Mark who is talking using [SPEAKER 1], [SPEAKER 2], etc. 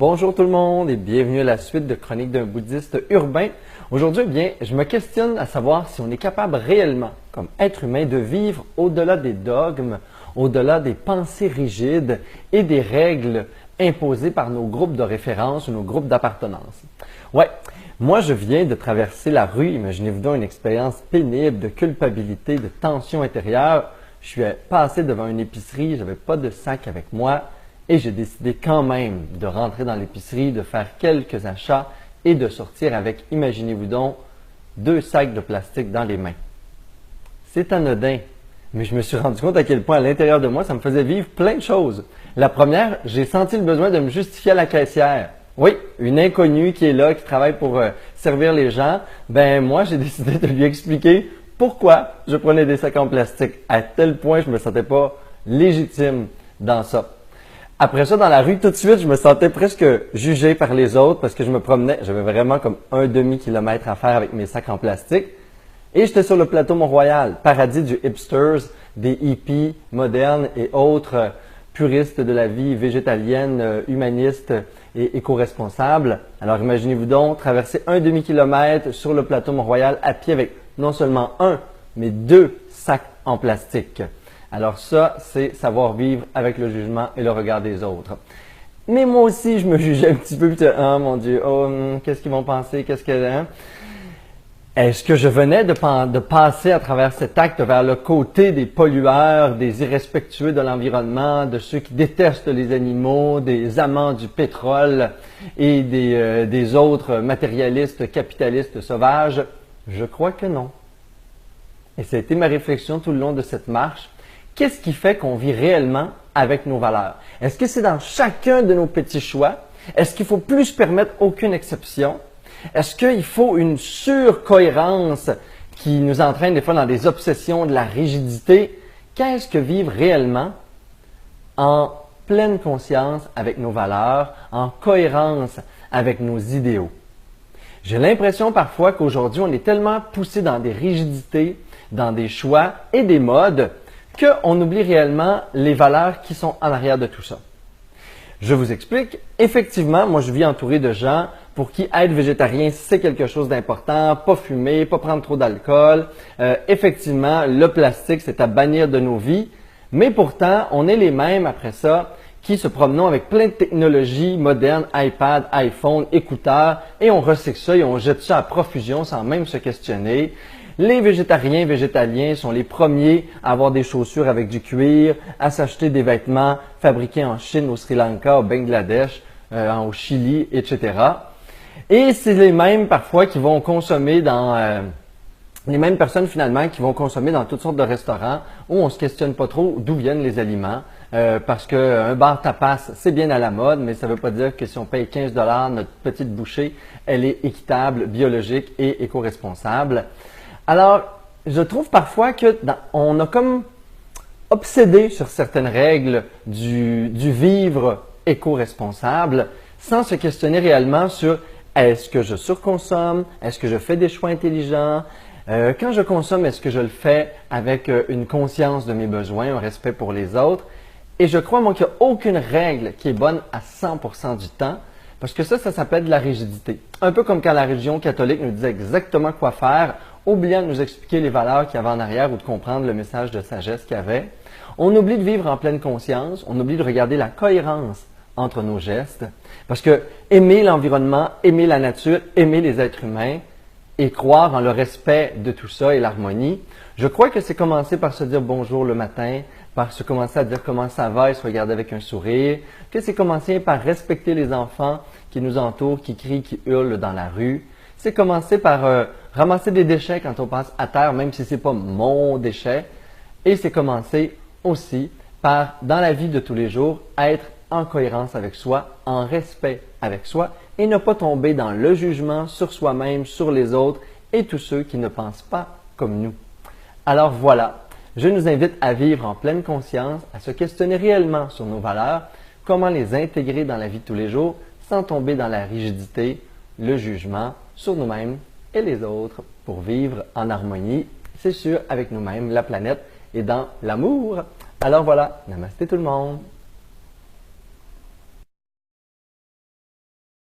[SPEAKER 1] Bonjour tout le monde et bienvenue à la suite de Chroniques d'un bouddhiste urbain. Aujourd'hui, je me questionne à savoir si on est capable réellement, comme être humain, de vivre au-delà des dogmes, au-delà des pensées rigides et des règles imposées par nos groupes de référence ou nos groupes d'appartenance. Ouais, moi je viens de traverser la rue, imaginez-vous donc une expérience pénible de culpabilité, de tension intérieure. Je suis passé devant une épicerie, je n'avais pas de sac avec moi. Et j'ai décidé quand même de rentrer dans l'épicerie, de faire quelques achats et de sortir avec, imaginez-vous donc, 2 sacs de plastique dans les mains. C'est anodin, mais je me suis rendu compte à quel point à l'intérieur de moi, ça me faisait vivre plein de choses. La première, j'ai senti le besoin de me justifier à la caissière. Oui, une inconnue qui est là, qui travaille pour servir les gens, moi j'ai décidé de lui expliquer pourquoi je prenais des sacs en plastique. À tel point, je ne me sentais pas légitime dans ça. Après ça, dans la rue, tout de suite, je me sentais presque jugé par les autres parce que je me promenais, j'avais vraiment comme un demi-kilomètre à faire avec mes sacs en plastique. Et j'étais sur le plateau Mont-Royal, paradis du hipsters, des hippies modernes et autres puristes de la vie végétalienne, humaniste et éco-responsable. Alors imaginez-vous donc traverser un demi-kilomètre sur le plateau Mont-Royal à pied avec non seulement un, mais 2 sacs en plastique. Alors ça, c'est savoir vivre avec le jugement et le regard des autres. Mais moi aussi, je me jugeais un petit peu, oh mon Dieu, qu'est-ce qu'ils vont penser, Est-ce que je venais de passer à travers cet acte vers le côté des pollueurs, des irrespectueux de l'environnement, de ceux qui détestent les animaux, des amants du pétrole et des autres matérialistes, capitalistes sauvages? Je crois que non. Et ça a été ma réflexion tout le long de cette marche. Qu'est-ce qui fait qu'on vit réellement avec nos valeurs? Est-ce que c'est dans chacun de nos petits choix? Est-ce qu'il faut plus se permettre aucune exception? Est-ce qu'il faut une surcohérence qui nous entraîne des fois dans des obsessions, de la rigidité? Qu'est-ce que vivre réellement en pleine conscience avec nos valeurs, en cohérence avec nos idéaux? J'ai l'impression parfois qu'aujourd'hui, on est tellement poussé dans des rigidités, dans des choix et des modes qu'on oublie réellement les valeurs qui sont en arrière de tout ça. Je vous explique. Effectivement, moi je vis entouré de gens pour qui être végétarien, c'est quelque chose d'important, pas fumer, pas prendre trop d'alcool. Effectivement, le plastique, c'est à bannir de nos vies. Mais pourtant, on est les mêmes après ça qui se promenons avec plein de technologies modernes, iPad, iPhone, écouteurs, et on recycle ça et on jette ça à profusion sans même se questionner. Les végétariens, végétaliens sont les premiers à avoir des chaussures avec du cuir, à s'acheter des vêtements fabriqués en Chine, au Sri Lanka, au Bangladesh, au Chili, etc. Et c'est les mêmes parfois qui vont consommer les mêmes personnes finalement qui vont consommer dans toutes sortes de restaurants où on ne se questionne pas trop d'où viennent les aliments. Parce qu'un bar tapas, c'est bien à la mode, mais ça ne veut pas dire que si on paye 15 $, notre petite bouchée, elle est équitable, biologique et éco-responsable. Alors, je trouve parfois qu'on a comme obsédé sur certaines règles du vivre éco-responsable sans se questionner réellement sur est-ce que je surconsomme, est-ce que je fais des choix intelligents, quand je consomme, est-ce que je le fais avec une conscience de mes besoins, un respect pour les autres. Et je crois, moi, qu'il n'y a aucune règle qui est bonne à 100% du temps, parce que ça s'appelle de la rigidité. Un peu comme quand la religion catholique nous disait exactement quoi faire, oubliant de nous expliquer les valeurs qu'il y avait en arrière ou de comprendre le message de sagesse qu'il y avait. On oublie de vivre en pleine conscience, on oublie de regarder la cohérence entre nos gestes, parce que aimer l'environnement, aimer la nature, aimer les êtres humains et croire en le respect de tout ça et l'harmonie, je crois que c'est commencer par se dire bonjour le matin, par se commencer à dire comment ça va et se regarder avec un sourire, que c'est commencer par respecter les enfants qui nous entourent, qui crient, qui hurlent dans la rue. C'est commencer par ramasser des déchets quand on passe à terre, même si ce n'est pas mon déchet. Et c'est commencer aussi par, dans la vie de tous les jours, être en cohérence avec soi, en respect avec soi et ne pas tomber dans le jugement sur soi-même, sur les autres et tous ceux qui ne pensent pas comme nous. Alors voilà. Je nous invite à vivre en pleine conscience, à se questionner réellement sur nos valeurs, comment les intégrer dans la vie de tous les jours sans tomber dans la rigidité, le jugement sur nous-mêmes et les autres pour vivre en harmonie, c'est sûr, avec nous-mêmes, la planète et dans l'amour. Alors voilà, namasté tout le monde!